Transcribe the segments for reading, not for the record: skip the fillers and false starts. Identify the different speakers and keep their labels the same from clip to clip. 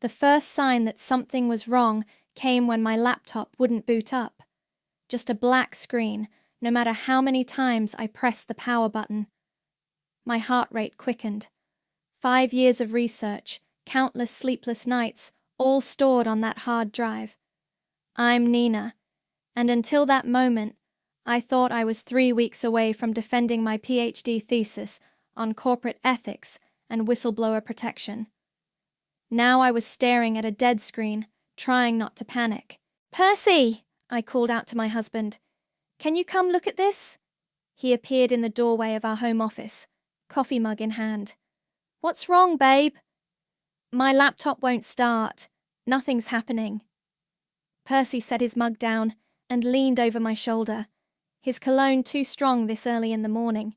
Speaker 1: The first sign that something was wrong came when my laptop wouldn't boot up. Just a black screen, no matter how many times I pressed the power button. My heart rate quickened. 5 years of research, countless sleepless nights, all stored on that hard drive. I'm Nina, and until that moment, I thought I was 3 weeks away from defending my PhD thesis on corporate ethics and whistleblower protection. Now I was staring at a dead screen, trying not to panic. "Percy!" I called out to my husband. "Can you come look at this?" He appeared in the doorway of our home office, coffee mug in hand. "What's wrong, babe?" "My laptop won't start. Nothing's happening." Percy set his mug down and leaned over my shoulder, his cologne too strong this early in the morning.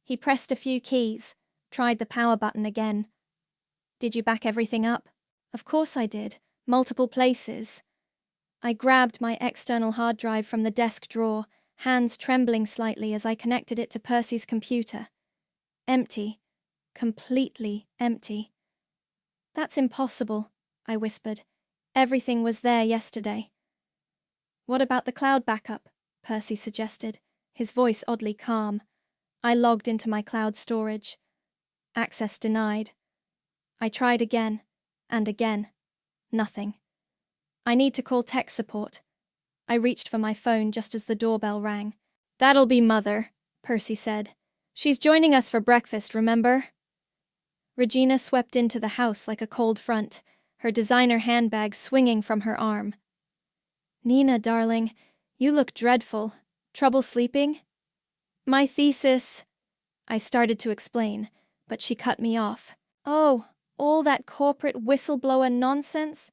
Speaker 1: He pressed a few keys, tried the power button again. "Did you back everything up?" "Of course I did. Multiple places." I grabbed my external hard drive from the desk drawer, hands trembling slightly as I connected it to Percy's computer. Empty. Completely empty. "That's impossible," I whispered. "Everything was there yesterday." "What about the cloud backup?" Percy suggested, his voice oddly calm. I logged into my cloud storage. Access denied. I tried again, and again. Nothing. "I need to call tech support." I reached for my phone just as the doorbell rang. "That'll be Mother," Percy said. "She's joining us for breakfast, remember?" Regina swept into the house like a cold front, her designer handbag swinging from her arm. "Nina, darling, you look dreadful. Trouble sleeping?" "My thesis—" I started to explain, but she cut me off. "Oh, all that corporate whistleblower nonsense?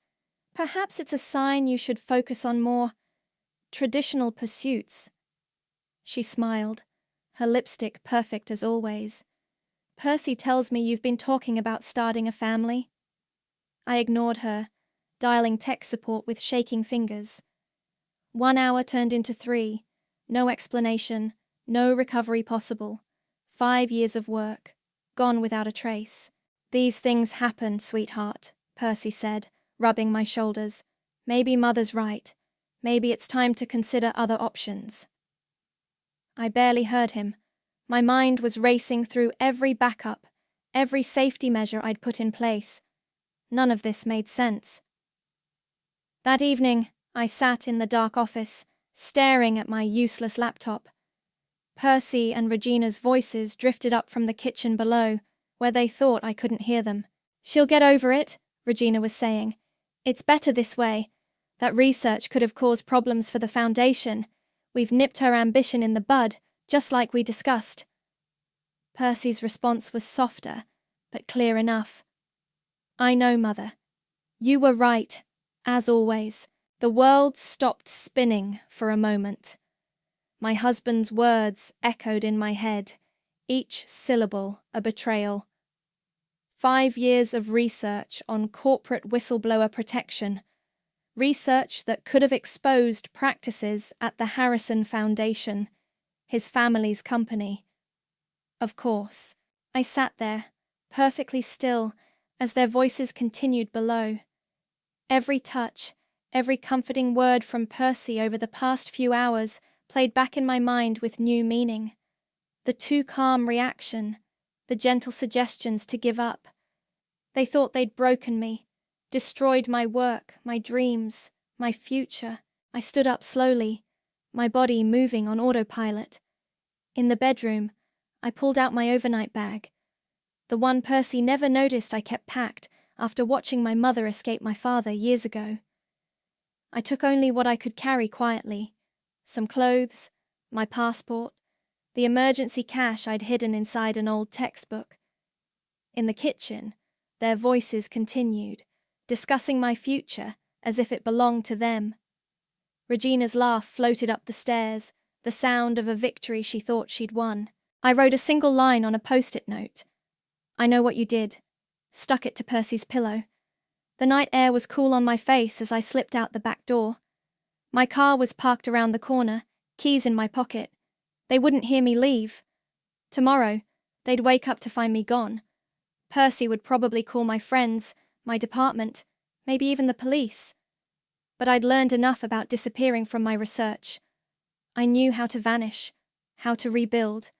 Speaker 1: Perhaps it's a sign you should focus on more traditional pursuits." She smiled, her lipstick perfect as always. "Percy tells me you've been talking about starting a family." I ignored her, dialing tech support with shaking fingers. 1 hour turned into 3. No explanation, no recovery possible. 5 years of work, gone without a trace. "These things happen, sweetheart," Percy said, rubbing my shoulders. "Maybe Mother's right. Maybe it's time to consider other options." I barely heard him. My mind was racing through every backup, every safety measure I'd put in place. None of this made sense. That evening, I sat in the dark office, staring at my useless laptop. Percy and Regina's voices drifted up from the kitchen below, where they thought I couldn't hear them. "She'll get over it," Regina was saying. "It's better this way. That research could have caused problems for the foundation. We've nipped her ambition in the bud, just like we discussed." Percy's response was softer, but clear enough. "I know, Mother. You were right, as always." The world stopped spinning for a moment. My husband's words echoed in my head, each syllable a betrayal. 5 years of research on corporate whistleblower protection. Research that could have exposed practices at the Harrison Foundation, his family's company. Of course, I sat there, perfectly still, as their voices continued below. Every touch, every comforting word from Percy over the past few hours played back in my mind with new meaning. The too calm reaction, the gentle suggestions to give up. They thought they'd broken me, destroyed my work, my dreams, my future. I stood up slowly, my body moving on autopilot. In the bedroom, I pulled out my overnight bag, the one Percy never noticed I kept packed after watching my mother escape my father years ago. I took only what I could carry quietly: some clothes, my passport, the emergency cash I'd hidden inside an old textbook. In the kitchen, their voices continued, discussing my future as if it belonged to them. Regina's laugh floated up the stairs, the sound of a victory she thought she'd won. I wrote a single line on a post-it note. "I know what you did." Stuck it to Percy's pillow. The night air was cool on my face as I slipped out the back door. My car was parked around the corner, keys in my pocket. They wouldn't hear me leave. Tomorrow, they'd wake up to find me gone. Percy would probably call my friends, my department, maybe even the police. But I'd learned enough about disappearing from my research. I knew how to vanish, how to rebuild,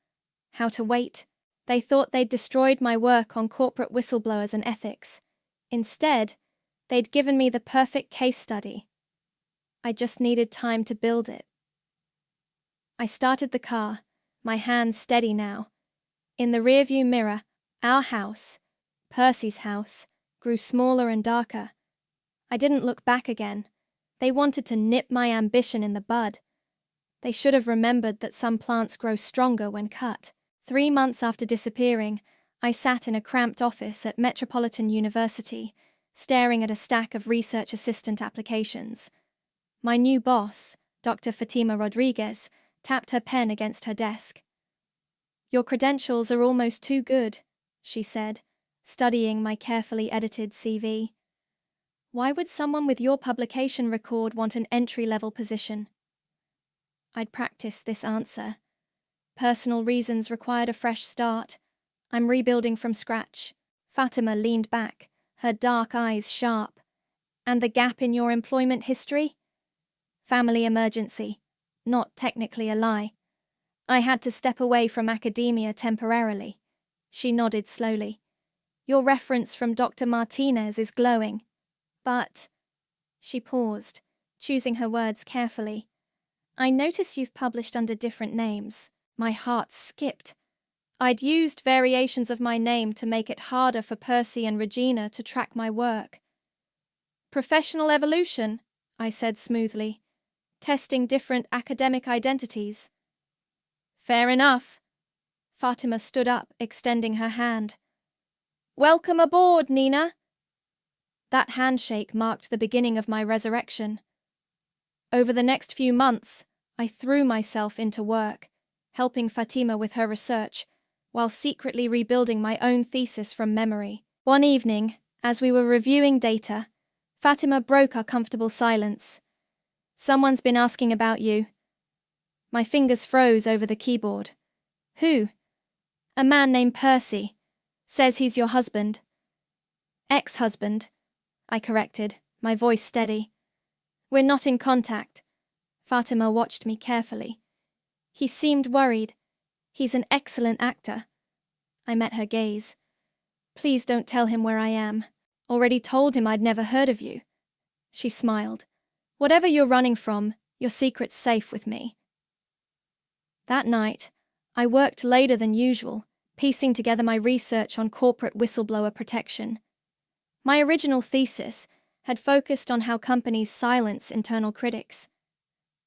Speaker 1: how to wait. They thought they'd destroyed my work on corporate whistleblowers and ethics. Instead, they'd given me the perfect case study. I just needed time to build it. I started the car, my hands steady now. In the rearview mirror, our house, Percy's house, grew smaller and darker. I didn't look back again. They wanted to nip my ambition in the bud. They should have remembered that some plants grow stronger when cut. 3 months after disappearing, I sat in a cramped office at Metropolitan University, staring at a stack of research assistant applications. My new boss, Dr. Fatima Rodriguez, tapped her pen against her desk. "Your credentials are almost too good," she said, studying my carefully edited CV. "Why would someone with your publication record want an entry-level position?" I'd practiced this answer. Personal reasons required a fresh start. I'm rebuilding from scratch. Fatima leaned back, her dark eyes sharp. "And the gap in your employment history?" "Family emergency. Not technically a lie. I had to step away from academia temporarily." She nodded slowly. "Your reference from Dr. Martinez is glowing. But..." She paused, choosing her words carefully. "I notice you've published under different names." My heart skipped. I'd used variations of my name to make it harder for Percy and Regina to track my work. "Professional evolution," I said smoothly, "testing different academic identities." "Fair enough." Fatima stood up, extending her hand. "Welcome aboard, Nina." That handshake marked the beginning of my resurrection. Over the next few months, I threw myself into work, helping Fatima with her research, while secretly rebuilding my own thesis from memory. One evening, as we were reviewing data, Fatima broke our comfortable silence. "Someone's been asking about you." My fingers froze over the keyboard. "Who?" "A man named Percy. Says he's your husband." "Ex-husband," I corrected, my voice steady. "We're not in contact." Fatima watched me carefully. "He seemed worried. He's an excellent actor." I met her gaze. "Please don't tell him where I am. Already told him I'd never heard of you." She smiled. "Whatever you're running from, your secret's safe with me." That night, I worked later than usual, piecing together my research on corporate whistleblower protection. My original thesis had focused on how companies silence internal critics.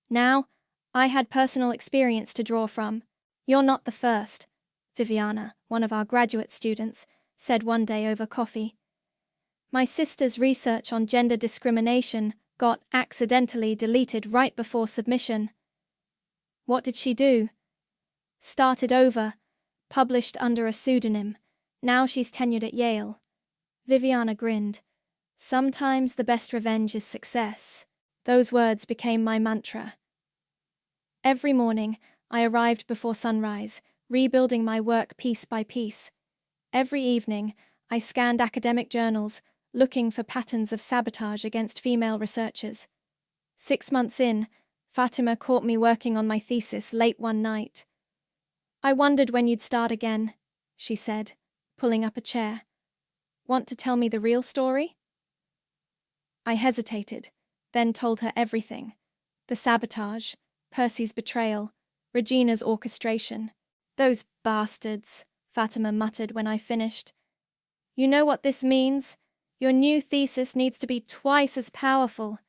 Speaker 1: Now, I had personal experience to draw from. "You're not the first," Viviana, one of our graduate students, said one day over coffee. "My sister's research on gender discrimination got accidentally deleted right before submission." "What did she do?" "Started over, published under a pseudonym. Now she's tenured at Yale." Viviana grinned. "Sometimes the best revenge is success." Those words became my mantra. Every morning, I arrived before sunrise, rebuilding my work piece by piece. Every evening, I scanned academic journals, looking for patterns of sabotage against female researchers. 6 months in, Fatima caught me working on my thesis late one night. "I wondered when you'd start again," she said, pulling up a chair. "Want to tell me the real story?" I hesitated, then told her everything. The sabotage, Percy's betrayal, Regina's orchestration. "Those bastards," Fatima muttered when I finished. "You know what this means? Your new thesis needs to be twice as powerful."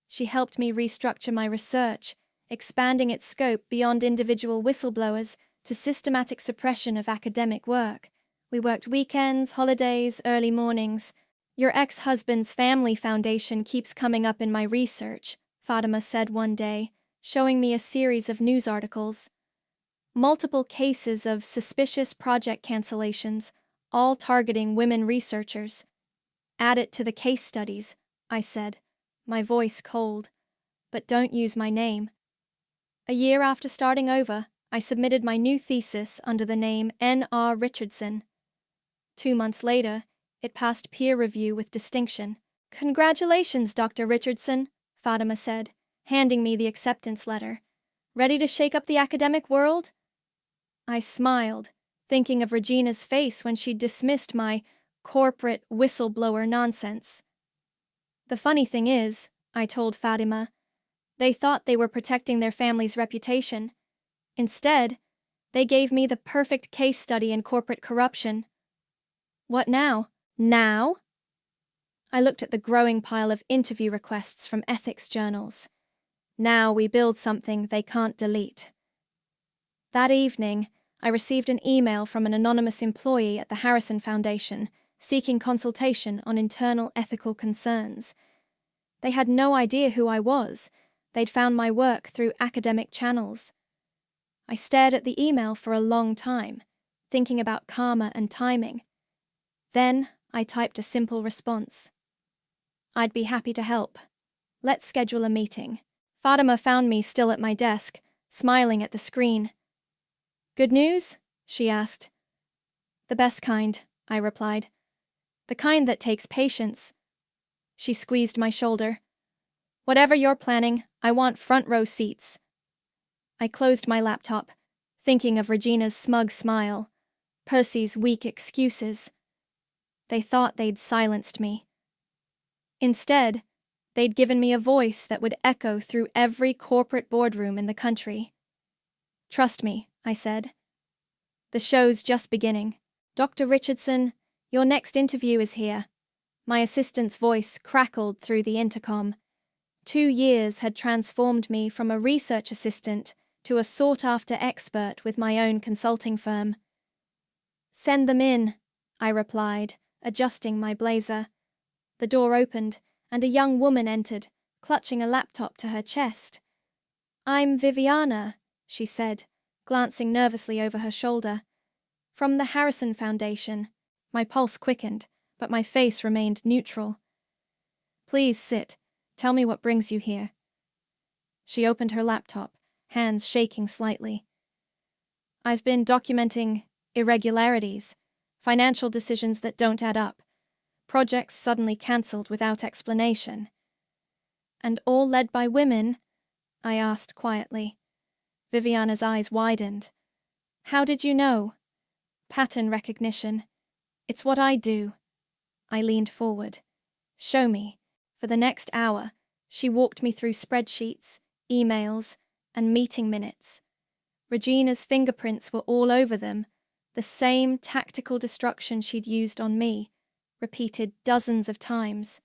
Speaker 1: She helped me restructure my research, expanding its scope beyond individual whistleblowers to systematic suppression of academic work. We worked weekends, holidays, early mornings. "Your ex-husband's family foundation keeps coming up in my research," Fatima said one day, showing me a series of news articles. Multiple cases of suspicious project cancellations, all targeting women researchers. "Add it to the case studies," I said, my voice cold. "But don't use my name." A year after starting over, I submitted my new thesis under the name N.R. Richardson. 2 months later, it passed peer review with distinction. Congratulations, Dr. Richardson, Fatima said, handing me the acceptance letter. Ready to shake up the academic world? I smiled, thinking of Regina's face when she dismissed my corporate whistleblower nonsense. The funny thing is, I told Fatima, they thought they were protecting their family's reputation. Instead, they gave me the perfect case study in corporate corruption. What now? Now? I looked at the growing pile of interview requests from ethics journals. Now we build something they can't delete. That evening, I received an email from an anonymous employee at the Harrison Foundation seeking consultation on internal ethical concerns. They had no idea who I was. They'd found my work through academic channels. I stared at the email for a long time, thinking about karma and timing. Then I typed a simple response. I'd be happy to help. Let's schedule a meeting. Fatima found me still at my desk, smiling at the screen. Good news? She asked. The best kind, I replied. The kind that takes patience. She squeezed my shoulder. Whatever you're planning, I want front row seats. I closed my laptop, thinking of Regina's smug smile, Percy's weak excuses. They thought they'd silenced me. Instead, they'd given me a voice that would echo through every corporate boardroom in the country. Trust me, I said. The show's just beginning. Dr. Richardson, your next interview is here. My assistant's voice crackled through the intercom. 2 years had transformed me from a research assistant to a sought-after expert with my own consulting firm. Send them in, I replied, adjusting my blazer. The door opened, and a young woman entered, clutching a laptop to her chest. I'm Viviana, she said, glancing nervously over her shoulder. From the Harrison Foundation. My pulse quickened, but my face remained neutral. Please sit. Tell me what brings you here. She opened her laptop, hands shaking slightly. I've been documenting irregularities, financial decisions that don't add up, projects suddenly cancelled without explanation. And all led by women? I asked quietly. Viviana's eyes widened. How did you know? Pattern recognition. It's what I do. I leaned forward. Show me. For the next hour, she walked me through spreadsheets, emails, and meeting minutes. Regina's fingerprints were all over them, the same tactical destruction she'd used on me, repeated dozens of times.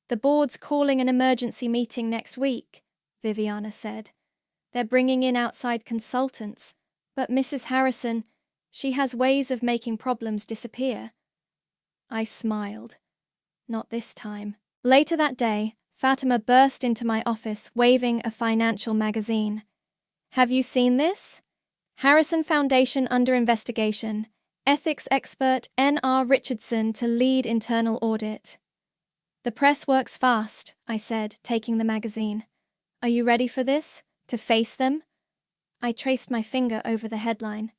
Speaker 1: The board's calling an emergency meeting next week, Viviana said. They're bringing in outside consultants, but Mrs. Harrison, she has ways of making problems disappear. I smiled. Not this time. Later that day, Fatima burst into my office waving a financial magazine. Have you seen this? Harrison Foundation under investigation. Ethics expert N.R. Richardson to lead internal audit. The press works fast, I said, taking the magazine. Are you ready for this? To face them? I traced my finger over the headline.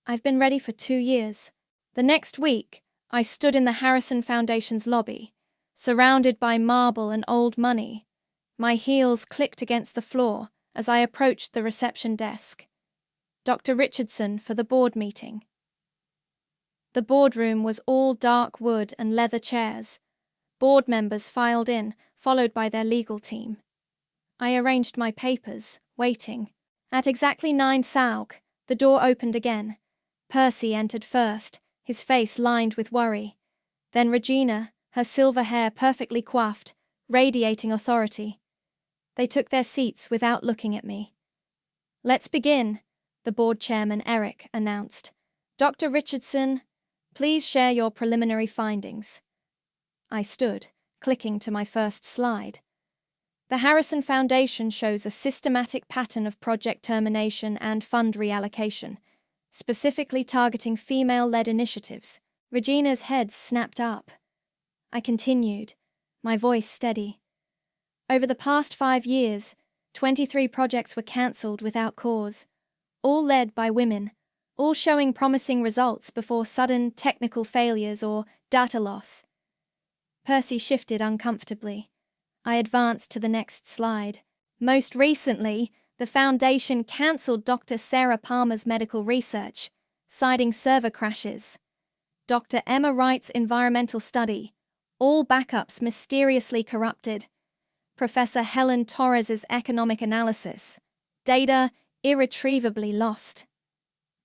Speaker 1: I've been ready for 2 years. The next week, I stood in the Harrison Foundation's lobby, surrounded by marble and old money. My heels clicked against the floor as I approached the reception desk. Dr. Richardson for the board meeting. The boardroom was all dark wood and leather chairs. Board members filed in, followed by their legal team. I arranged my papers, waiting. At exactly 9 Saug, the door opened again. Percy entered first, his face lined with worry. Then Regina, her silver hair perfectly coiffed, radiating authority. They took their seats without looking at me. Let's begin, the board chairman Eric announced. Dr. Richardson, please share your preliminary findings. I stood, clicking to my first slide. The Harrison Foundation shows a systematic pattern of project termination and fund reallocation, specifically targeting female-led initiatives. Regina's head snapped up. I continued, my voice steady. Over the past 5 years, 23 projects were cancelled without cause, all led by women, all showing promising results before sudden technical failures or data loss. Percy shifted uncomfortably. I advanced to the next slide. Most recently, the Foundation cancelled Dr. Sarah Palmer's medical research, citing server crashes. Dr. Emma Wright's environmental study, all backups mysteriously corrupted. Professor Helen Torres's economic analysis, data irretrievably lost.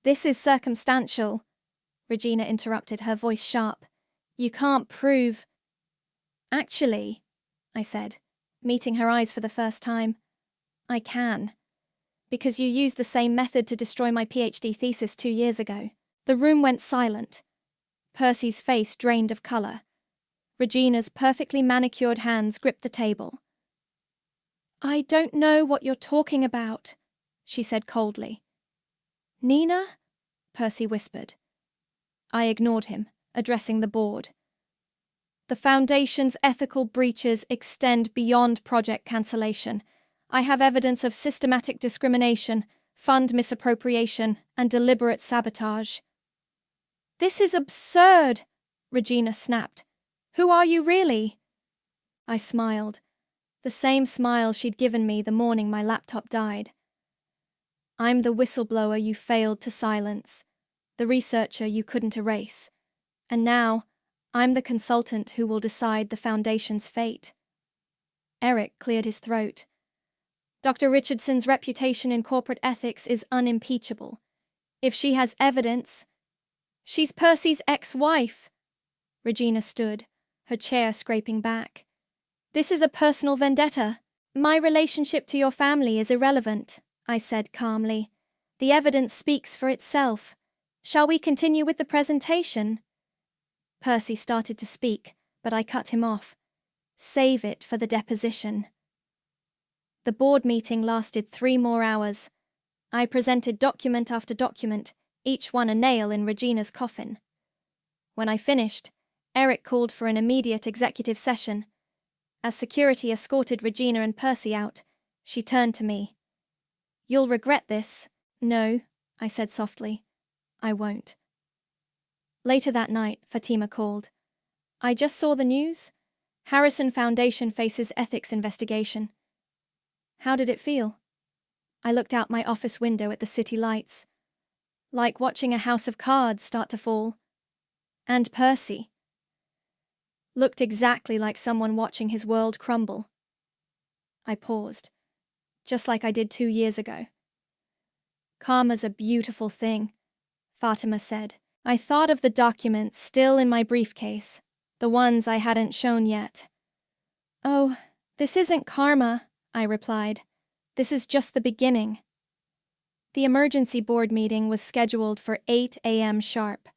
Speaker 1: This is circumstantial, Regina interrupted, her voice sharp. You can't prove. Actually, I said, meeting her eyes for the first time, I can. Because you used the same method to destroy my PhD thesis 2 years ago. The room went silent. Percy's face drained of colour. Regina's perfectly manicured hands gripped the table. I don't know what you're talking about, she said coldly. Nina? Percy whispered. I ignored him, addressing the board. The Foundation's ethical breaches extend beyond project cancellation. I have evidence of systematic discrimination, fund misappropriation, and deliberate sabotage. This is absurd, Regina snapped. Who are you really? I smiled, the same smile she'd given me the morning my laptop died. I'm the whistleblower you failed to silence, the researcher you couldn't erase, and now I'm the consultant who will decide the Foundation's fate. Eric cleared his throat. Dr. Richardson's reputation in corporate ethics is unimpeachable. If she has evidence, she's Percy's ex-wife. Regina stood, her chair scraping back. This is a personal vendetta. My relationship to your family is irrelevant, I said calmly. The evidence speaks for itself. Shall we continue with the presentation? Percy started to speak, but I cut him off. Save it for the deposition. The board meeting lasted 3 more hours. I presented document after document, each one a nail in Regina's coffin. When I finished, Eric called for an immediate executive session. As security escorted Regina and Percy out, she turned to me. You'll regret this. No, I said softly. I won't. Later that night, Fatima called. I just saw the news. Harrison Foundation faces ethics investigation. How did it feel? I looked out my office window at the city lights. Like watching a house of cards start to fall. And Percy looked exactly like someone watching his world crumble. I paused, just like I did 2 years ago. Karma's a beautiful thing, Fatima said. I thought of the documents still in my briefcase, the ones I hadn't shown yet. Oh, this isn't karma, I replied. This is just the beginning. The emergency board meeting was scheduled for 8 a.m. sharp.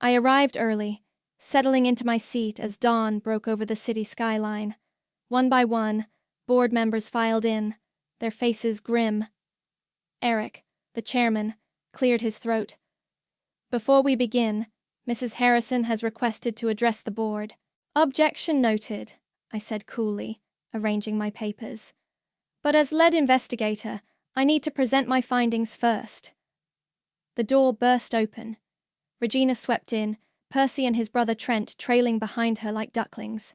Speaker 1: I arrived early, settling into my seat as dawn broke over the city skyline. One by one, board members filed in, their faces grim. Eric, the chairman, cleared his throat. Before we begin, Mrs. Harrison has requested to address the board. Objection noted, I said coolly, arranging my papers. But as lead investigator, I need to present my findings first. The door burst open. Regina swept in, Percy and his brother Trent trailing behind her like ducklings.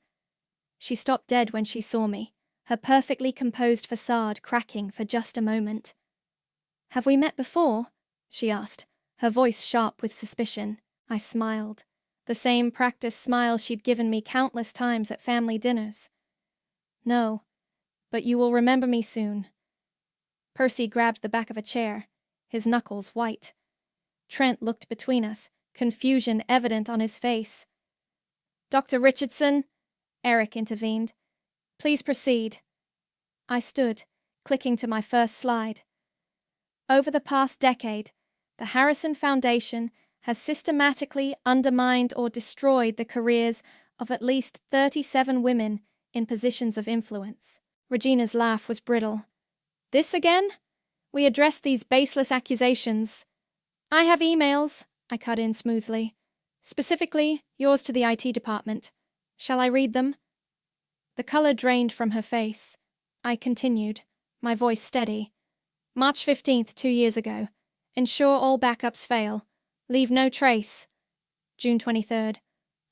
Speaker 1: She stopped dead when she saw me, her perfectly composed facade cracking for just a moment. Have we met before? She asked, her voice sharp with suspicion. I smiled, the same practiced smile she'd given me countless times at family dinners. No, but you will remember me soon. Percy grabbed the back of a chair, his knuckles white. Trent looked between us, confusion evident on his face. Dr. Richardson, Eric intervened. Please proceed. I stood, clicking to my first slide. Over the past decade, the Harrison Foundation has systematically undermined or destroyed the careers of at least 37 women in positions of influence. Regina's laugh was brittle. This again? We addressed these baseless accusations. I have emails, I cut in smoothly. Specifically, yours to the IT department. Shall I read them? The color drained from her face. I continued, my voice steady. March 15th, 2 years ago. Ensure all backups fail. Leave no trace. June 23rd.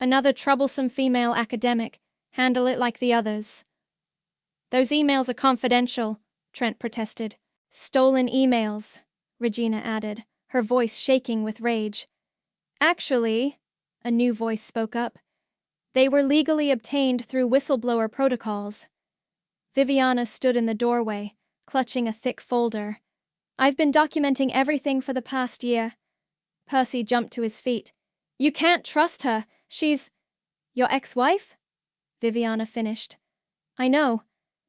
Speaker 1: Another troublesome female academic. Handle it like the others. Those emails are confidential, Trent protested. Stolen emails, Regina added, her voice shaking with rage. Actually, a new voice spoke up, they were legally obtained through whistleblower protocols. Viviana stood in the doorway, clutching a thick folder. I've been documenting everything for the past year. Percy jumped to his feet. You can't trust her. She's… Your ex-wife? Viviana finished. I know.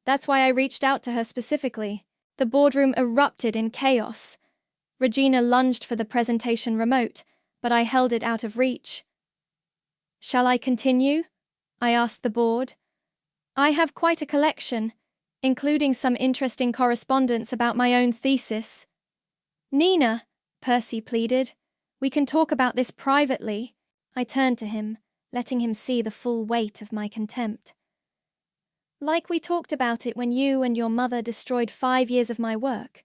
Speaker 1: That's why I reached out to her specifically. The boardroom erupted in chaos. Regina lunged for the presentation remote, but I held it out of reach. Shall I continue? I asked the board. I have quite a collection, including some interesting correspondence about my own thesis. Nina, Percy pleaded, we can talk about this privately. I turned to him, letting him see the full weight of my contempt. Like we talked about it when you and your mother destroyed 5 years of my work,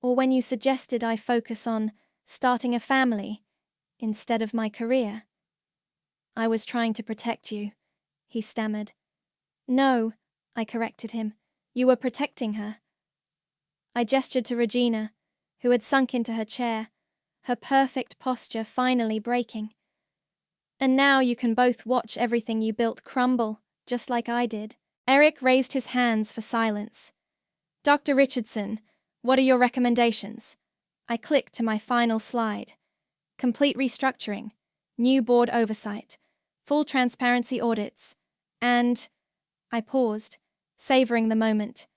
Speaker 1: or when you suggested I focus on starting a family instead of my career. I was trying to protect you, he stammered. No, I corrected him. You were protecting her. I gestured to Regina, who had sunk into her chair, her perfect posture finally breaking. And now you can both watch everything you built crumble, just like I did. Eric raised his hands for silence. Dr. Richardson, what are your recommendations? I clicked to my final slide. Complete restructuring, new board oversight, full transparency audits, and… I paused, savoring the moment.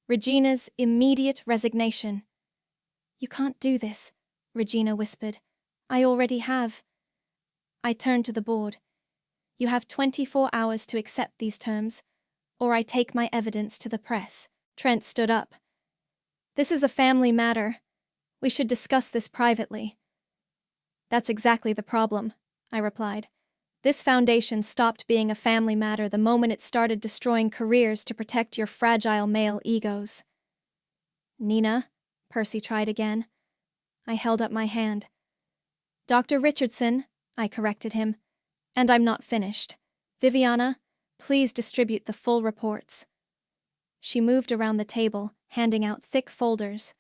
Speaker 1: Regina's immediate resignation. You can't do this, Regina whispered. I already have. I turned to the board. You have 24 hours to accept these terms, or I take my evidence to the press. Trent stood up. This is a family matter. We should discuss this privately. That's exactly the problem, I replied. This foundation stopped being a family matter the moment it started destroying careers to protect your fragile male egos. Nina, Percy tried again. I held up my hand. Dr. Richardson, I corrected him. And I'm not finished. Viviana, please distribute the full reports. She moved around the table, handing out thick folders.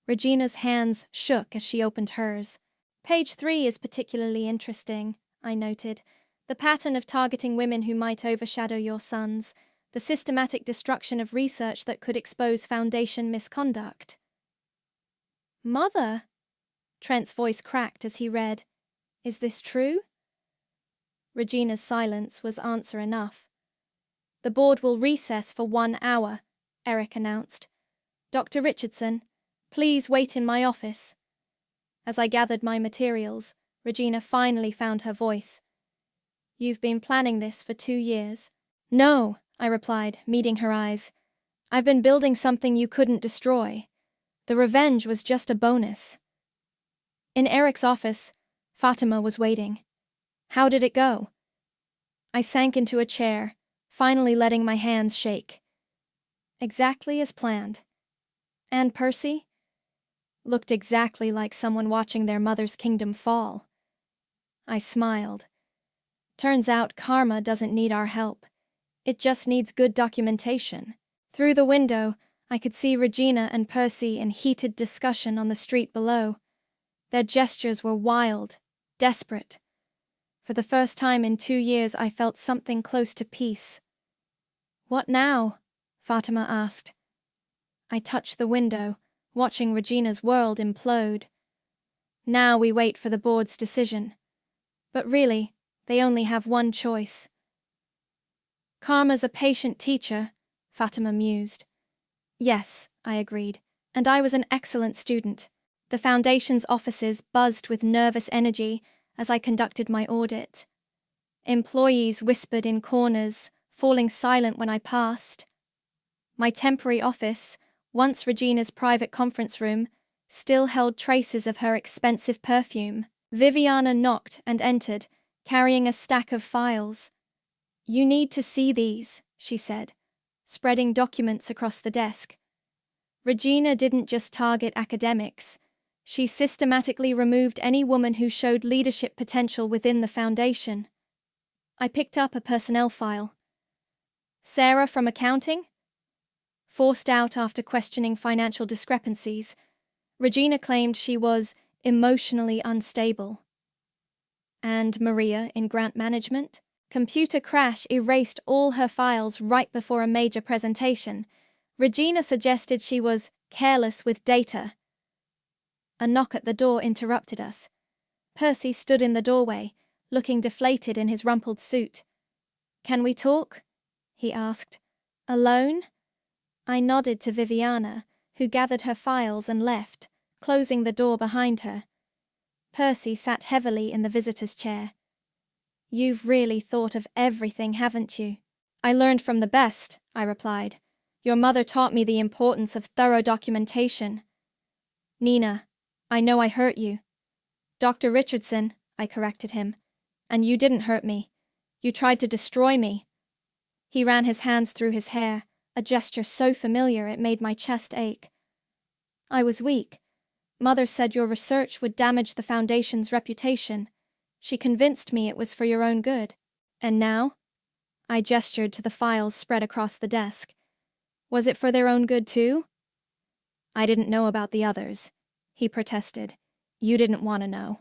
Speaker 1: Regina's hands shook as she opened hers. Page 3 is particularly interesting, I noted. The pattern of targeting women who might overshadow your sons, the systematic destruction of research that could expose Foundation misconduct. Mother? Trent's voice cracked as he read. Is this true? Regina's silence was answer enough. The board will recess for 1 hour, Eric announced. Dr. Richardson, please wait in my office. As I gathered my materials, Regina finally found her voice. You've been planning this for 2 years. No, I replied, meeting her eyes. I've been building something you couldn't destroy. The revenge was just a bonus. In Eric's office, Fatima was waiting. How did it go? I sank into a chair, finally letting my hands shake. Exactly as planned. And Percy? Looked exactly like someone watching their mother's kingdom fall. I smiled. Turns out karma doesn't need our help. It just needs good documentation. Through the window, I could see Regina and Percy in heated discussion on the street below. Their gestures were wild, desperate. For the first time in 2 years, I felt something close to peace. What now? Fatima asked. I touched the window, watching Regina's world implode. Now we wait for the board's decision. But really, they only have one choice. Karma's a patient teacher, Fatima mused. Yes, I agreed, and I was an excellent student. The Foundation's offices buzzed with nervous energy as I conducted my audit. Employees whispered in corners, falling silent when I passed. My temporary office, once Regina's private conference room, still held traces of her expensive perfume. Viviana knocked and entered, carrying a stack of files. You need to see these, she said, spreading documents across the desk. Regina didn't just target academics. She systematically removed any woman who showed leadership potential within the Foundation. I picked up a personnel file. Sarah from accounting? Forced out after questioning financial discrepancies, Regina claimed she was emotionally unstable. And Maria in grant management? Computer crash erased all her files right before a major presentation. Regina suggested she was careless with data. A knock at the door interrupted us. Percy stood in the doorway, looking deflated in his rumpled suit. "Can we talk?" he asked. "Alone?" I nodded to Viviana, who gathered her files and left, closing the door behind her. Percy sat heavily in the visitor's chair. "You've really thought of everything, haven't you?" "I learned from the best," I replied. "Your mother taught me the importance of thorough documentation." "Nina, I know I hurt you." "Dr. Richardson," I corrected him. "And you didn't hurt me. You tried to destroy me." He ran his hands through his hair, a gesture so familiar it made my chest ache. "I was weak. Mother said your research would damage the Foundation's reputation. She convinced me it was for your own good. And now?" I gestured to the files spread across the desk. "Was it for their own good too?" "I didn't know about the others," he protested. "You didn't want to know."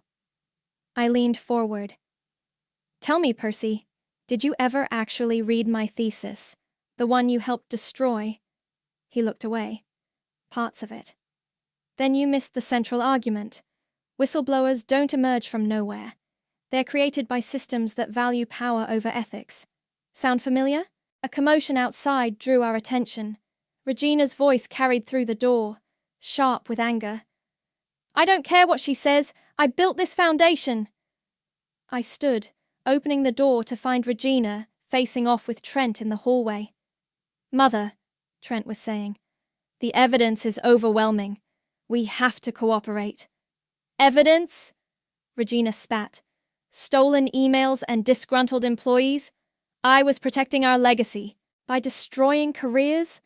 Speaker 1: I leaned forward. "Tell me, Percy, did you ever actually read my thesis, the one you helped destroy?" He looked away. "Parts of it." "Then you missed the central argument. Whistleblowers don't emerge from nowhere. They're created by systems that value power over ethics. Sound familiar?" A commotion outside drew our attention. Regina's voice carried through the door, sharp with anger. "I don't care what she says. I built this foundation." I stood, opening the door to find Regina facing off with Trent in the hallway. "Mother," Trent was saying, "the evidence is overwhelming. We have to cooperate." "Evidence?" Regina spat. "Stolen emails and disgruntled employees? I was protecting our legacy. By destroying careers?"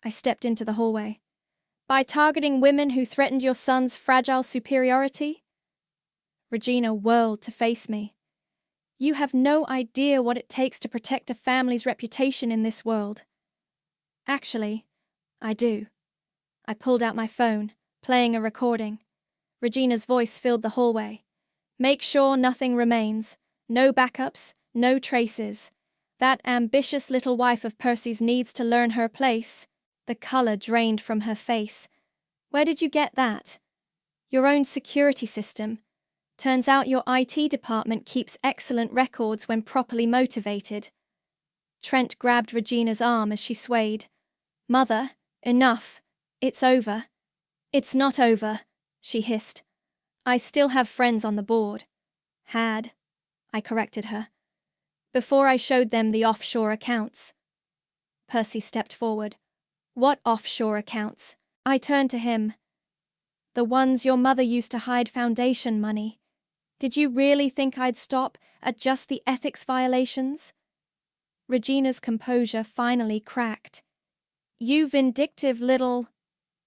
Speaker 1: I stepped into the hallway. "By targeting women who threatened your son's fragile superiority?" Regina whirled to face me. "You have no idea what it takes to protect a family's reputation in this world." "Actually, I do." I pulled out my phone, playing a recording. Regina's voice filled the hallway. "Make sure nothing remains. No backups, no traces. That ambitious little wife of Percy's needs to learn her place." The color drained from her face. "Where did you get that?" "Your own security system. Turns out your IT department keeps excellent records when properly motivated." Trent grabbed Regina's arm as she swayed. "Mother, enough. It's over." "It's not over," she hissed. "I still have friends on the board." "Had," I corrected her. "Before I showed them the offshore accounts." Percy stepped forward. "What offshore accounts?" I turned to him. "The ones your mother used to hide Foundation money. Did you really think I'd stop at just the ethics violations?" Regina's composure finally cracked. "You vindictive little—"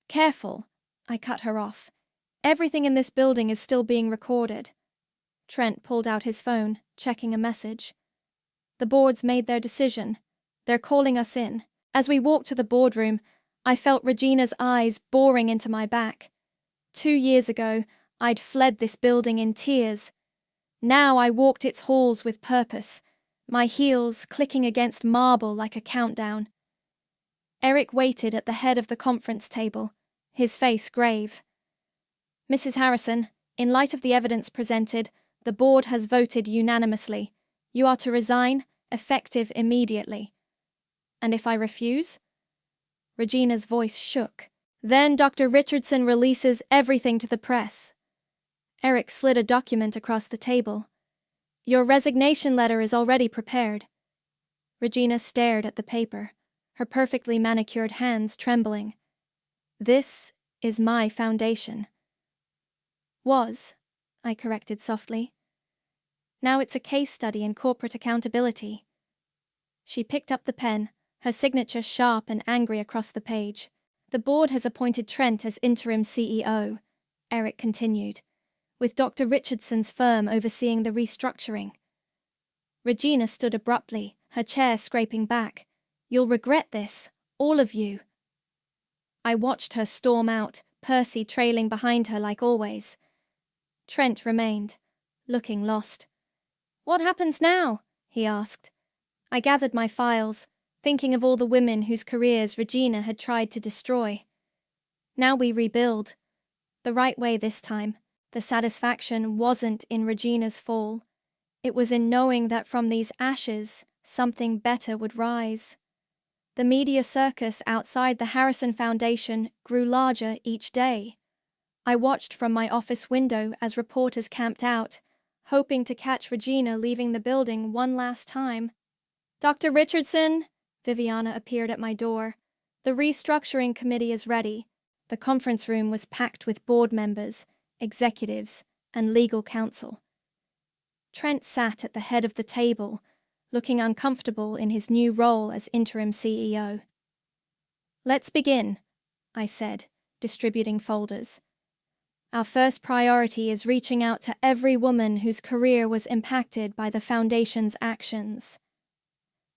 Speaker 1: "Careful," I cut her off. "Everything in this building is still being recorded." Trent pulled out his phone, checking a message. "The board's made their decision. They're calling us in." As we walked to the boardroom, I felt Regina's eyes boring into my back. 2 years ago, I'd fled this building in tears. Now I walked its halls with purpose, my heels clicking against marble like a countdown. Eric waited at the head of the conference table, his face grave. "Mrs. Harrison, in light of the evidence presented, the board has voted unanimously. You are to resign, effective immediately." "And if I refuse?" Regina's voice shook. "Then Dr. Richardson releases everything to the press." Eric slid a document across the table. "Your resignation letter is already prepared." Regina stared at the paper, her perfectly manicured hands trembling. "This is my foundation." "Was," I corrected softly. "Now it's a case study in corporate accountability." She picked up the pen, her signature sharp and angry across the page. "The board has appointed Trent as interim CEO," Eric continued, "with Dr. Richardson's firm overseeing the restructuring." Regina stood abruptly, her chair scraping back. "You'll regret this, all of you." I watched her storm out, Percy trailing behind her like always. Trent remained, looking lost. "What happens now?" he asked. I gathered my files, thinking of all the women whose careers Regina had tried to destroy. Now we rebuild. The right way this time. The satisfaction wasn't in Regina's fall. It was in knowing that from these ashes, something better would rise. The media circus outside the Harrison Foundation grew larger each day. I watched from my office window as reporters camped out, hoping to catch Regina leaving the building one last time. "Dr. Richardson," Viviana appeared at my door. "The restructuring committee is ready." The conference room was packed with board members, executives, and legal counsel. Trent sat at the head of the table, looking uncomfortable in his new role as interim CEO. "Let's begin," I said, distributing folders. "Our first priority is reaching out to every woman whose career was impacted by the Foundation's actions."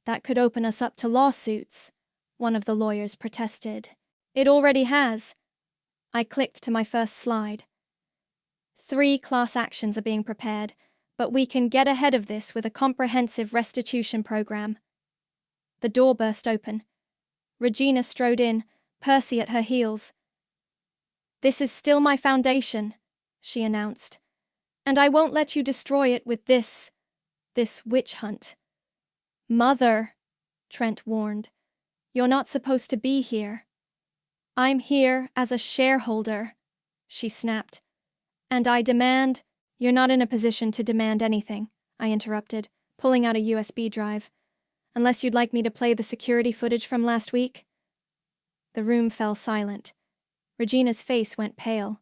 Speaker 1: "That could open us up to lawsuits," one of the lawyers protested. "It already has." I clicked to my first slide. 3 class actions are being prepared, but we can get ahead of this with a comprehensive restitution program. The door burst open. Regina strode in, Percy at her heels. "This is still my foundation," she announced, "and I won't let you destroy it with this witch hunt." "Mother," Trent warned, "you're not supposed to be here." "I'm here as a shareholder," she snapped. "And I demand—" "You're not in a position to demand anything," I interrupted, pulling out a USB drive. "Unless you'd like me to play the security footage from last week." The room fell silent. Regina's face went pale.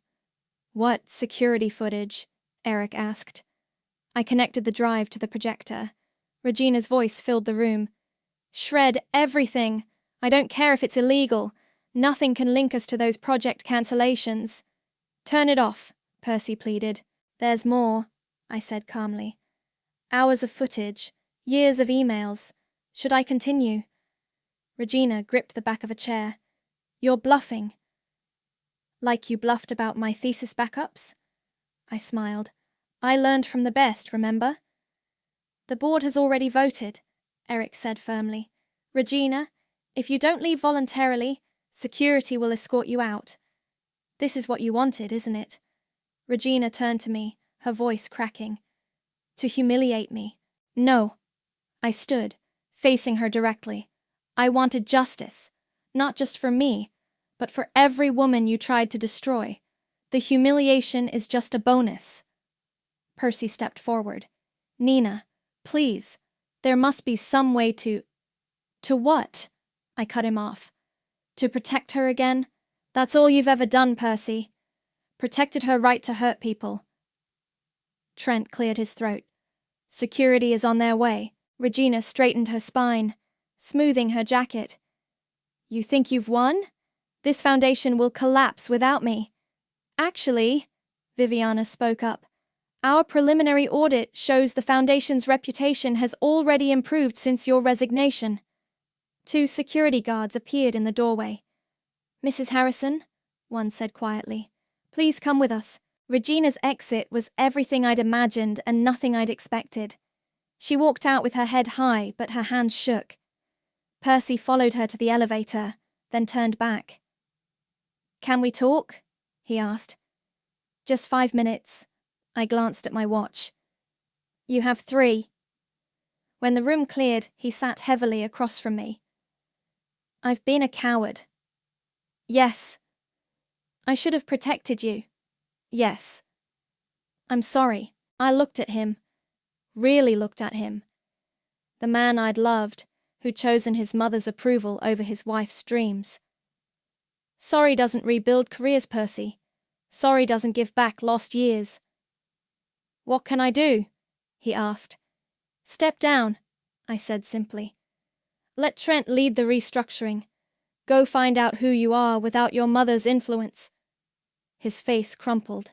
Speaker 1: "What security footage?" Eric asked. I connected the drive to the projector. Regina's voice filled the room. "Shred everything. I don't care if it's illegal. Nothing can link us to those project cancellations." "Turn it off," Percy pleaded. "There's more," I said calmly. "Hours of footage, years of emails. Should I continue?" Regina gripped the back of a chair. "You're bluffing." "Like you bluffed about my thesis backups?" I smiled. "I learned from the best, remember?" "The board has already voted," Eric said firmly. "Regina, if you don't leave voluntarily, security will escort you out. This is what you wanted, isn't it?" Regina turned to me, her voice cracking. "To humiliate me." "No." I stood, facing her directly. "I wanted justice, not just for me, but for every woman you tried to destroy. The humiliation is just a bonus." Percy stepped forward. "Nina, please, there must be some way to—" "To what?" I cut him off. "To protect her again? That's all you've ever done, Percy. Protected her right to hurt people." Trent cleared his throat. "Security is on their way." Regina straightened her spine, smoothing her jacket. "You think you've won? This foundation will collapse without me." "Actually," Viviana spoke up, "our preliminary audit shows the foundation's reputation has already improved since your resignation." 2 security guards appeared in the doorway. "Mrs. Harrison," one said quietly, "please come with us." Regina's exit was everything I'd imagined and nothing I'd expected. She walked out with her head high, but her hands shook. Percy followed her to the elevator, then turned back. "Can we talk?" he asked. "Just 5 minutes." I glanced at my watch. "You have 3. When the room cleared, he sat heavily across from me. "I've been a coward." "Yes." "I should have protected you." "Yes." "I'm sorry." I looked at him. Really looked at him. The man I'd loved, who'd chosen his mother's approval over his wife's dreams. "Sorry doesn't rebuild careers, Percy. Sorry doesn't give back lost years." "What can I do?" he asked. "Step down," I said simply. "Let Trent lead the restructuring. Go find out who you are without your mother's influence." His face crumpled.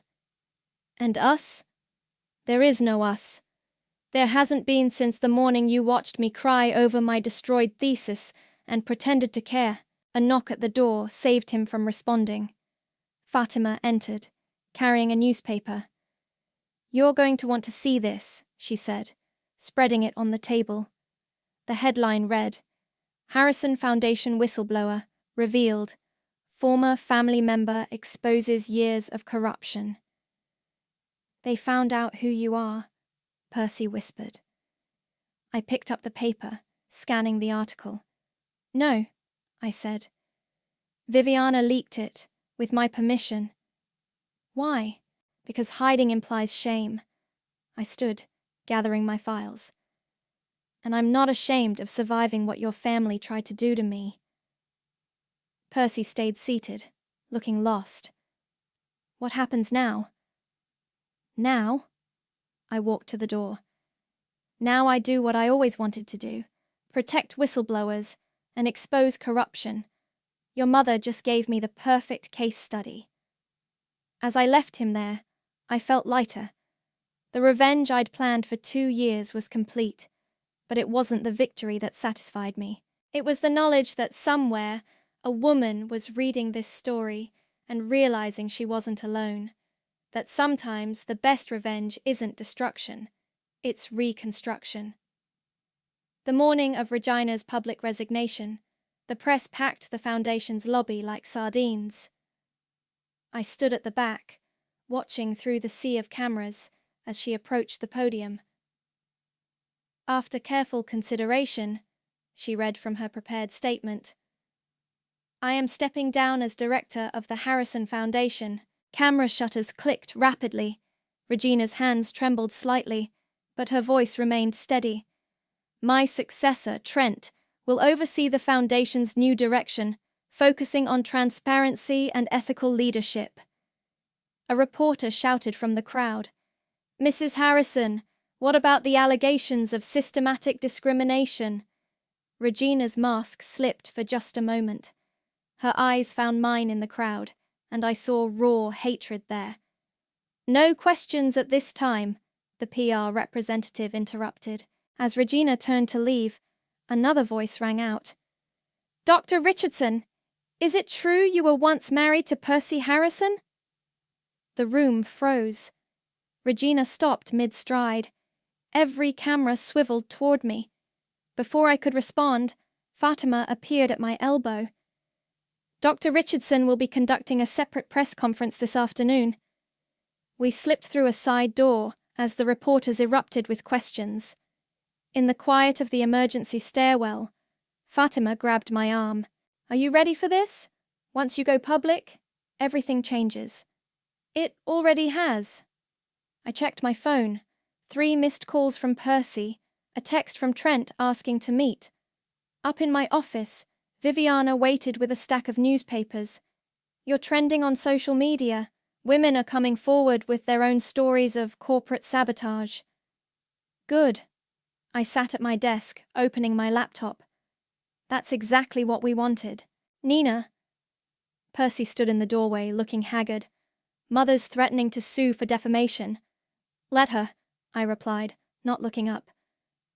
Speaker 1: "And us?" "There is no us. There hasn't been since the morning you watched me cry over my destroyed thesis and pretended to care. A knock at the door saved him from responding. Fatima entered, carrying a newspaper. "You're going to want to see this," she said, spreading it on the table. The headline read, "Harrison Foundation Whistleblower Revealed. Former family member exposes years of corruption." "They found out who you are," Percy whispered. I picked up the paper, scanning the article. "No," I said. "Viviana leaked it, with my permission." "Why?" "Because hiding implies shame." I stood, gathering my files. "And I'm not ashamed of surviving what your family tried to do to me." Percy stayed seated, looking lost. "What happens now?" "Now?" I walked to the door. "Now I do what I always wanted to do, protect whistleblowers and expose corruption. Your mother just gave me the perfect case study." As I left him there, I felt lighter. The revenge I'd planned for 2 years was complete, but it wasn't the victory that satisfied me. It was the knowledge that somewhere a woman was reading this story and realizing she wasn't alone. That sometimes the best revenge isn't destruction, it's reconstruction. The morning of Regina's public resignation, the press packed the Foundation's lobby like sardines. I stood at the back, watching through the sea of cameras as she approached the podium. "After careful consideration," she read from her prepared statement, "I am stepping down as director of the Harrison Foundation." Camera shutters clicked rapidly. Regina's hands trembled slightly, but her voice remained steady. "My successor, Trent, will oversee the Foundation's new direction, focusing on transparency and ethical leadership." A reporter shouted from the crowd, "Mrs. Harrison, what about the allegations of systematic discrimination?" Regina's mask slipped for just a moment. Her eyes found mine in the crowd, and I saw raw hatred there. "No questions at this time," the PR representative interrupted. As Regina turned to leave, another voice rang out. "Dr. Richardson, is it true you were once married to Percy Harrison?" The room froze. Regina stopped mid-stride. Every camera swiveled toward me. Before I could respond, Fatima appeared at my elbow. "Dr. Richardson will be conducting a separate press conference this afternoon." We slipped through a side door as the reporters erupted with questions. In the quiet of the emergency stairwell, Fatima grabbed my arm. "Are you ready for this? Once you go public, everything changes." "It already has." I checked my phone. 3 missed calls from Percy, a text from Trent asking to meet. Up in my office, Viviana waited with a stack of newspapers. "You're trending on social media. Women are coming forward with their own stories of corporate sabotage." "Good." I sat at my desk, opening my laptop. "That's exactly what we wanted." "Nina." Percy stood in the doorway, looking haggard. "Mother's threatening to sue for defamation." "Let her," I replied, not looking up.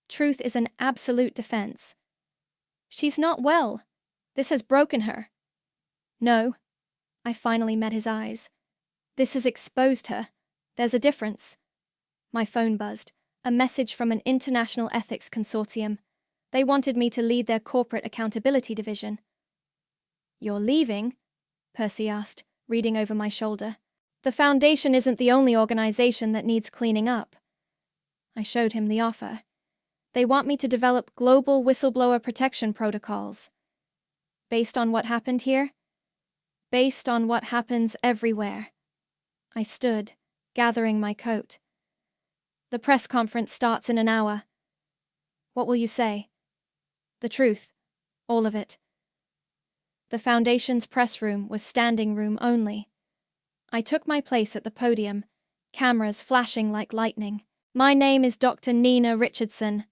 Speaker 1: "Truth is an absolute defense." "She's not well. This has broken her." "No." I finally met his eyes. "This has exposed her. There's a difference." My phone buzzed. A message from an international ethics consortium. They wanted me to lead their corporate accountability division. "You're leaving?" Percy asked, reading over my shoulder. "The Foundation isn't the only organization that needs cleaning up." I showed him the offer. "They want me to develop global whistleblower protection protocols." "Based on what happened here?" "Based on what happens everywhere." I stood, gathering my coat. "The press conference starts in an hour." "What will you say?" "The truth. All of it." The Foundation's press room was standing room only. I took my place at the podium, cameras flashing like lightning. "My name is Dr. Nina Richardson.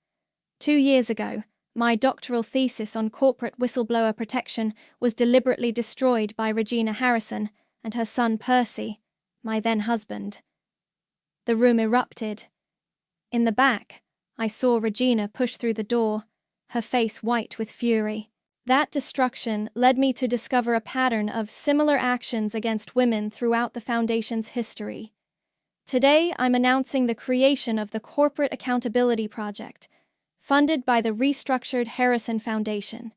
Speaker 1: 2 years ago, my doctoral thesis on corporate whistleblower protection was deliberately destroyed by Regina Harrison and her son Percy, my then husband." The room erupted. In the back, I saw Regina push through the door, her face white with fury. That destruction led me to discover a pattern of similar actions against women throughout the Foundation's history. Today, I'm announcing the creation of the Corporate Accountability Project, funded by the restructured Harrison Foundation.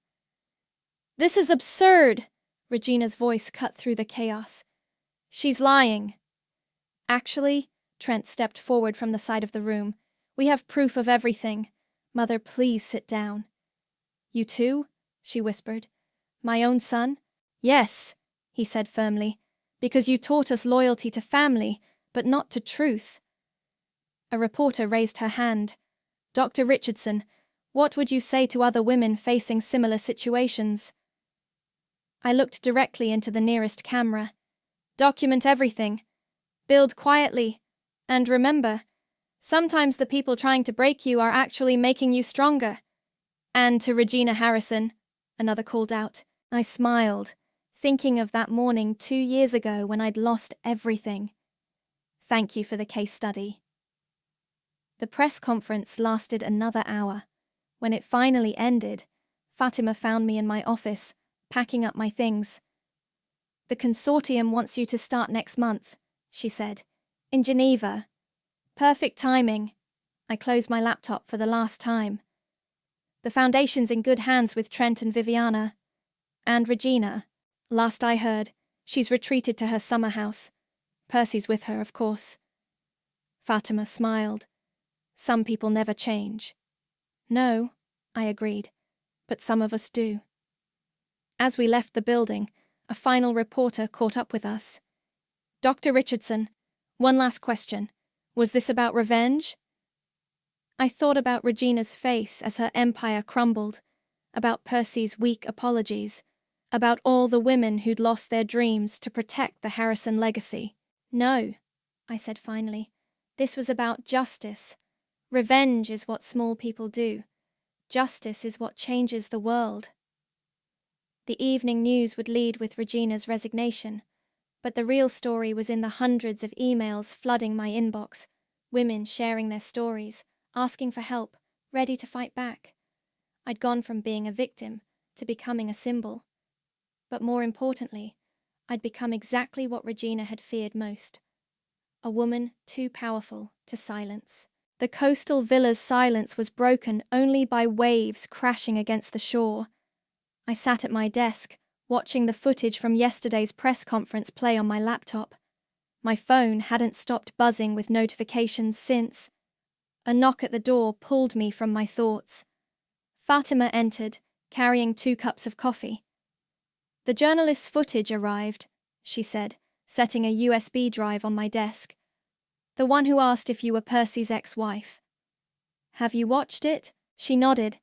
Speaker 1: "This is absurd!" Regina's voice cut through the chaos. "She's lying." "Actually," Trent stepped forward from the side of the room, "we have proof of everything. Mother, please sit down." "You too?" she whispered. "My own son?" "Yes," he said firmly, "because you taught us loyalty to family, but not to truth." A reporter raised her hand. "Dr. Richardson, what would you say to other women facing similar situations?" I looked directly into the nearest camera. "Document everything. Build quietly. And remember, sometimes the people trying to break you are actually making you stronger." "And to Regina Harrison," another called out. I smiled, thinking of that morning 2 years ago when I'd lost everything. "Thank you for the case study." The press conference lasted another hour. When it finally ended, Fatima found me in my office, packing up my things. "The consortium wants you to start next month," she said. "In Geneva." "Perfect timing." I closed my laptop for the last time. "The Foundation's in good hands with Trent and Viviana. And Regina. Last I heard, she's retreated to her summer house. Percy's with her, of course." Fatima smiled. "Some people never change." "No," I agreed, "but some of us do." As we left the building, a final reporter caught up with us. "Dr. Richardson, one last question. Was this about revenge?" I thought about Regina's face as her empire crumbled, about Percy's weak apologies, about all the women who'd lost their dreams to protect the Harrison legacy. "No," I said finally. "This was about justice. Revenge is what small people do. Justice is what changes the world." The evening news would lead with Regina's resignation, but the real story was in the hundreds of emails flooding my inbox, women sharing their stories, asking for help, ready to fight back. I'd gone from being a victim to becoming a symbol. But more importantly, I'd become exactly what Regina had feared most: a woman too powerful to silence. The coastal villa's silence was broken only by waves crashing against the shore. I sat at my desk, watching the footage from yesterday's press conference play on my laptop. My phone hadn't stopped buzzing with notifications since. A knock at the door pulled me from my thoughts. Fatima entered, carrying 2 cups of coffee. "The journalist's footage arrived," she said, setting a USB drive on my desk. "The one who asked if you were Percy's ex-wife." "Have you watched it?" She nodded.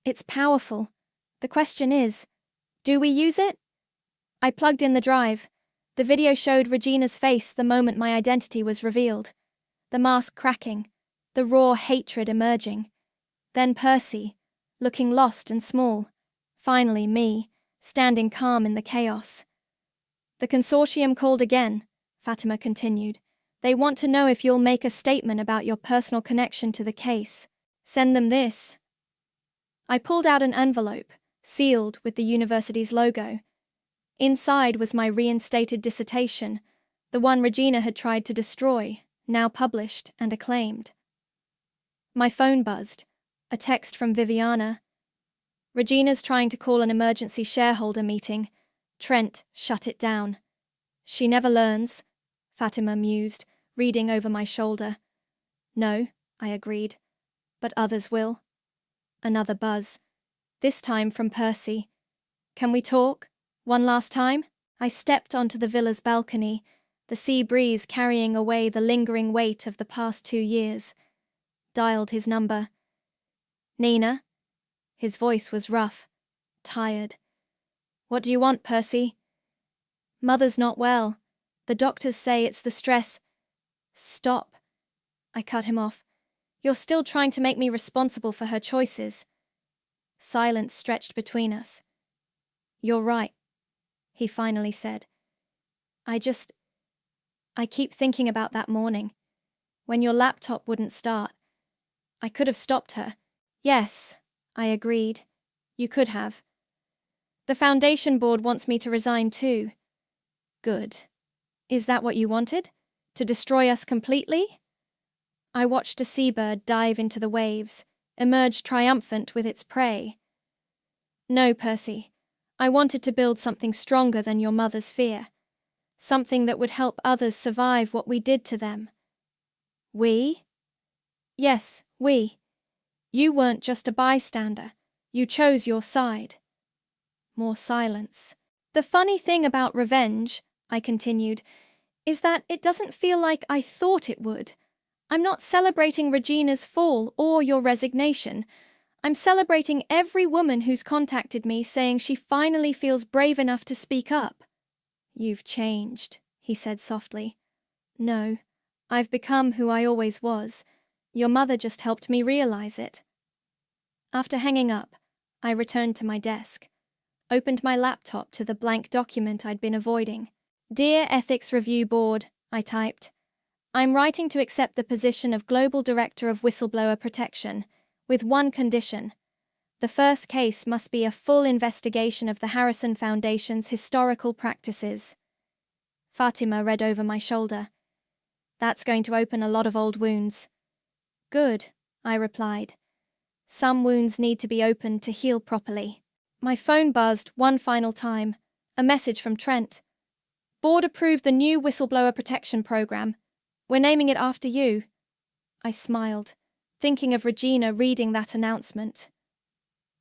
Speaker 1: "It's powerful. The question is, do we use it?" I plugged in the drive. The video showed Regina's face the moment my identity was revealed. The mask cracking, the raw hatred emerging. Then Percy, looking lost and small. Finally me, standing calm in the chaos. "The consortium called again," Fatima continued. "They want to know if you'll make a statement about your personal connection to the case. Send them this." I pulled out an envelope, sealed with the university's logo. Inside was my reinstated dissertation, the one Regina had tried to destroy, now published and acclaimed. My phone buzzed. A text from Viviana. "Regina's trying to call an emergency shareholder meeting. Trent shut it down." "She never learns," Fatima mused, reading over my shoulder. "No," I agreed, "but others will." Another buzz. This time from Percy. "Can we talk? One last time?" I stepped onto the villa's balcony, the sea breeze carrying away the lingering weight of the past 2 years. Dialed his number. "Nina?" His voice was rough, tired. "What do you want, Percy?" "Mother's not well. The doctors say it's the stress." "Stop." I cut him off. "You're still trying to make me responsible for her choices." Silence stretched between us. "You're right," he finally said. I keep thinking about that morning, when your laptop wouldn't start. I could have stopped her. Yes, I agreed. You could have. The foundation board wants me to resign too. Good. Is that what you wanted? To destroy us completely? I watched a seabird dive into the waves, emerge triumphant with its prey. No, Percy. I wanted to build something stronger than your mother's fear. Something that would help others survive what we did to them. We? Yes, we. You weren't just a bystander. You chose your side. More silence. The funny thing about revenge, I continued, is that it doesn't feel like I thought it would. I'm not celebrating Regina's fall or your resignation. I'm celebrating every woman who's contacted me saying she finally feels brave enough to speak up. You've changed, he said softly. No, I've become who I always was. Your mother just helped me realize it. After hanging up, I returned to my desk, opened my laptop to the blank document I'd been avoiding. Dear Ethics Review Board, I typed. I'm writing to accept the position of Global Director of Whistleblower Protection, with one condition. The first case must be a full investigation of the Harrison Foundation's historical practices. Fatima read over my shoulder. That's going to open a lot of old wounds. Good, I replied. Some wounds need to be opened to heal properly. My phone buzzed one final time. A message from Trent. Board approved the new Whistleblower Protection Program. We're naming it after you. I smiled, thinking of Regina reading that announcement.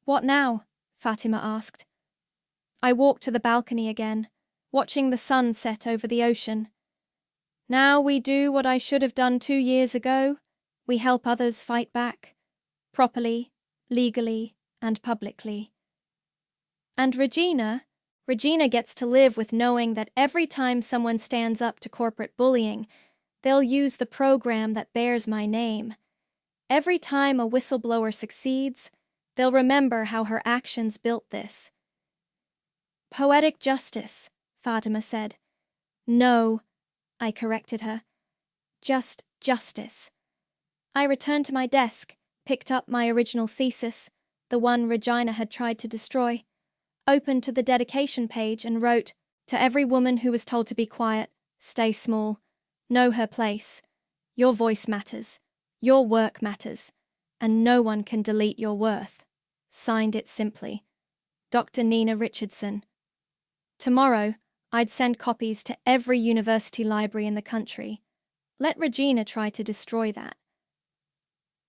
Speaker 1: What now? Fatima asked. I walked to the balcony again, watching the sun set over the ocean. Now we do what I should have done 2 years ago. We help others fight back. Properly, legally, and publicly. And Regina gets to live with knowing that every time someone stands up to corporate bullying, they'll use the program that bears my name. Every time a whistleblower succeeds, they'll remember how her actions built this. Poetic justice, Fatima said. No, I corrected her. Just justice. I returned to my desk, picked up my original thesis, the one Regina had tried to destroy, opened to the dedication page and wrote, To every woman who was told to be quiet, stay small, know her place. Your voice matters. Your work matters. And no one can delete your worth. Signed it simply. Dr. Nina Richardson. Tomorrow, I'd send copies to every university library in the country. Let Regina try to destroy that.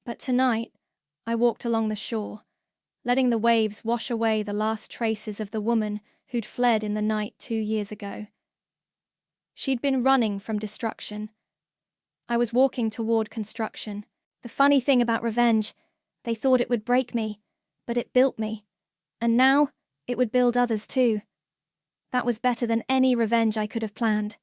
Speaker 1: But tonight, I walked along the shore, letting the waves wash away the last traces of the woman who'd fled in the night 2 years ago. She'd been running from destruction. I was walking toward construction. The funny thing about revenge, they thought it would break me, but it built me. And now, it would build others too. That was better than any revenge I could have planned.